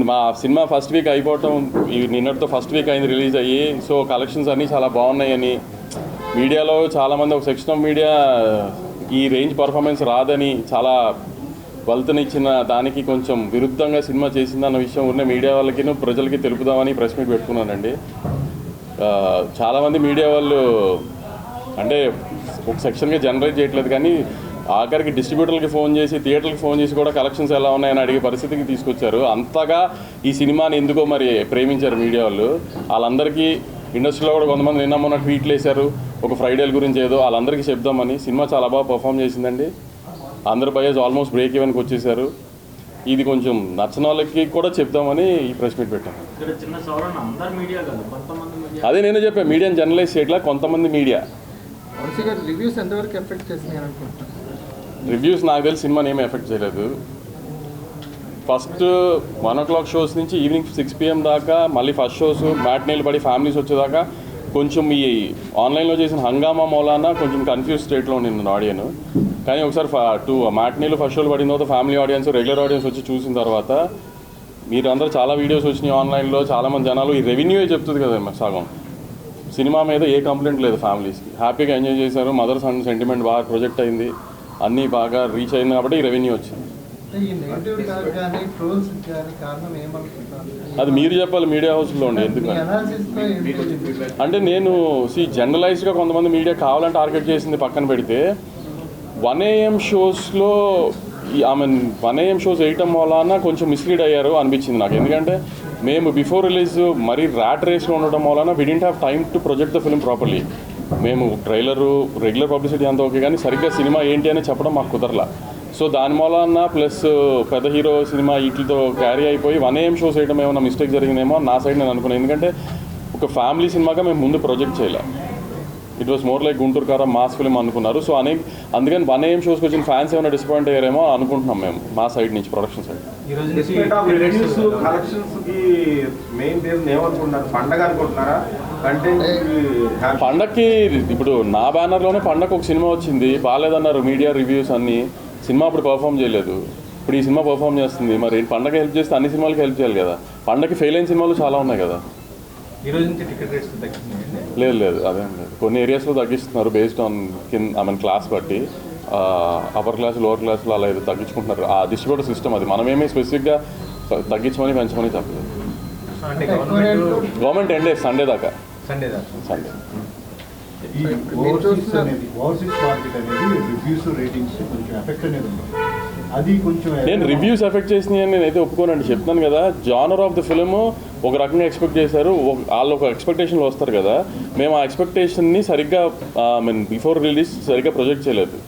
మా cinema first week అయిపోవటం నిన్నటితో ఫస్ట్ వీక్ అయింది రిలీజ్ అయ్యి. సో కలెక్షన్స్ అన్నీ చాలా బాగున్నాయని మీడియాలో చాలామంది, ఒక సెక్షన్ ఆఫ్ మీడియా ఈ రేంజ్ పర్ఫార్మెన్స్ రాదని చాలా వల్తనిచ్చిన దానికి కొంచెం విరుద్ధంగా సినిమా చేసిందన్న విషయం ఉన్న మీడియా వాళ్ళకి ప్రజలకి తెలుపుదామని ప్రెస్ మీట్ పెట్టుకున్నానండి. చాలామంది మీడియా వాళ్ళు అంటే ఒక సెక్షన్గా జనరేట్ చేయట్లేదు, కానీ ఆఖరికి డిస్ట్రిబ్యూటర్లకి ఫోన్ చేసి థియేటర్కి ఫోన్ చేసి కూడా కలెక్షన్స్ ఎలా ఉన్నాయని అడిగే పరిస్థితికి తీసుకొచ్చారు. అంతగా ఈ సినిమాని ఎందుకో మరి ప్రేమించారు మీడియా వాళ్ళు. వాళ్ళందరికీ ఇండస్ట్రీలో కూడా కొంతమంది నిన్న మొన్న ట్వీట్లు వేశారు ఒక ఫ్రైడేల గురించి ఏదో, వాళ్ళందరికీ చెప్దామని. సినిమా చాలా బాగా పర్ఫామ్ చేసిందండి. అందరు బయస్ ఆల్మోస్ట్ బ్రేక్ ఈవెన్కి వచ్చేసారు. ఇది కొంచెం నచ్చని వాళ్ళకి కూడా చెప్దామని ఈ ప్రెస్ మీట్ పెట్టాను. అదే నేను చెప్పాను, మీడియాని జర్నలైజ్ చేయట్లా, కొంతమంది మీడియా. రివ్యూస్ నాకు తెలిసి సినిమాని ఏమీ ఎఫెక్ట్ చేయలేదు. ఫస్ట్ 1 o'clock షోస్ నుంచి ఈవినింగ్ 6 PM దాకా, మళ్ళీ ఫస్ట్ షోస్ మ్యాట్నీలు పడి ఫ్యామిలీస్ వచ్చేదాకా కొంచెం ఈ ఆన్లైన్లో చేసిన హంగామా మూలాన కొంచెం కన్ఫ్యూజ్ స్టేట్లో ఉండింది ఆడియన్. కానీ ఒకసారి మ్యాట్నీలు ఫస్ట్ షోలు పడిన తర్వాత ఫ్యామిలీ ఆడియన్స్, రెగ్యులర్ ఆడియన్స్ వచ్చి చూసిన తర్వాత మీరందరూ చాలా వీడియోస్ వచ్చినాయి ఆన్లైన్లో, చాలామంది జనాలు ఈ రెవెన్యూ చెప్తుంది కదా సగం. సినిమా మీద ఏ కంప్లైంట్ లేదు, ఫ్యామిలీస్కి హ్యాపీగా ఎంజాయ్ చేశారు. మదర్స్ అండ్ సెంటిమెంట్ బాగా ప్రొజెక్ట్ అయింది, అన్నీ బాగా రీచ్ అయింది కాబట్టి ఈ రెవెన్యూ వచ్చింది. అది మీరు చెప్పాలి మీడియా హౌస్లో ఉండి. ఎందుకంటే అంటే నేను జనరలైజ్డ్గా కొంతమంది మీడియా కావాలని టార్గెట్ చేసింది పక్కన పెడితే 1 AM షోస్లో 1 AM షోస్ వేయటం వలన కొంచెం మిస్లీడ్ అయ్యారు అనిపించింది నాకు. ఎందుకంటే మేము బిఫోర్ రిలీజ్ మరీ ర్యాట్ రేస్లో ఉండటం వలన we didn't have time to project the film properly. మేము ట్రైలరు రెగ్యులర్ పబ్లిసిటీ అంతా ఓకే, కానీ సరిగ్గా సినిమా ఏంటి అని చెప్పడం మాకు కుదరలా. సో దాని మూలన ప్లస్ పెద్ద హీరో సినిమా వీటితో క్యారీ అయిపోయి 1 AM షోస్ వేయడం ఏమైనా మిస్టేక్ జరిగిందేమో నా సైడ్ నేను అనుకున్నాను. ఎందుకంటే ఒక ఫ్యామిలీ సినిమాగా మేము ముందు ప్రొజెక్ట్ చేయలే. It was more like Guntur కారం మాస్ ఫిల్మ్ అనుకున్నారు. సో అందుకని 1 AM షోస్కి వచ్చిన ఫ్యాన్స్ ఏమైనా డిసప్పాయింట్ అయ్యారేమో అనుకుంటున్నాం మేము మా సైడ్ నుంచి, ప్రొడక్షన్ సైడ్. పండక్కి ఇప్పుడు నా బ్యానర్లోనే పండగ ఒక సినిమా వచ్చింది, బాగాలేదన్నారు మీడియా రివ్యూస్ అన్నీ. సినిమా అప్పుడు పర్ఫామ్ చేయలేదు, ఇప్పుడు ఈ సినిమా పర్ఫామ్ చేస్తుంది. మరి పండగ హెల్ప్ చేస్తే అన్ని సినిమాలకి హెల్ప్ చేయాలి కదా. పండగకి ఫెయిల్ అయిన సినిమాలు చాలా ఉన్నాయి కదా. లేదు అదేం లేదు, కొన్ని ఏరియాస్లో తగ్గిస్తున్నారు బేస్డ్ ఆన్ క్లాస్ బట్టి. అప్పర్ క్లాస్ లోవర్ క్లాస్లో అలా ఏదో తగ్గించుకుంటున్నారు. ఆ డిస్ట్రిబ్యూటర్ సిస్టమ్ అది, మనమేమీ స్పెసిఫిక్గా తగ్గించమని పెంచమని చెప్పలేదు. గవర్నమెంట్ ఎండ్ సండే దాకా. సండే నేను రివ్యూస్ ఎఫెక్ట్ చేసినాయి అని నేనైతే ఒప్పుకోనండి, చెప్తున్నాను కదా. జానర్ ఆఫ్ ద ఫిల్మ్ ఒక రకంగా ఎక్స్పెక్ట్ చేశారు, వాళ్ళు ఒక ఎక్స్పెక్టేషన్లో వస్తారు కదా. మేము ఆ ఎక్స్పెక్టేషన్ని సరిగ్గా బిఫోర్ రిలీజ్ సరిగ్గా ప్రొజెక్ట్ చేయలేదు.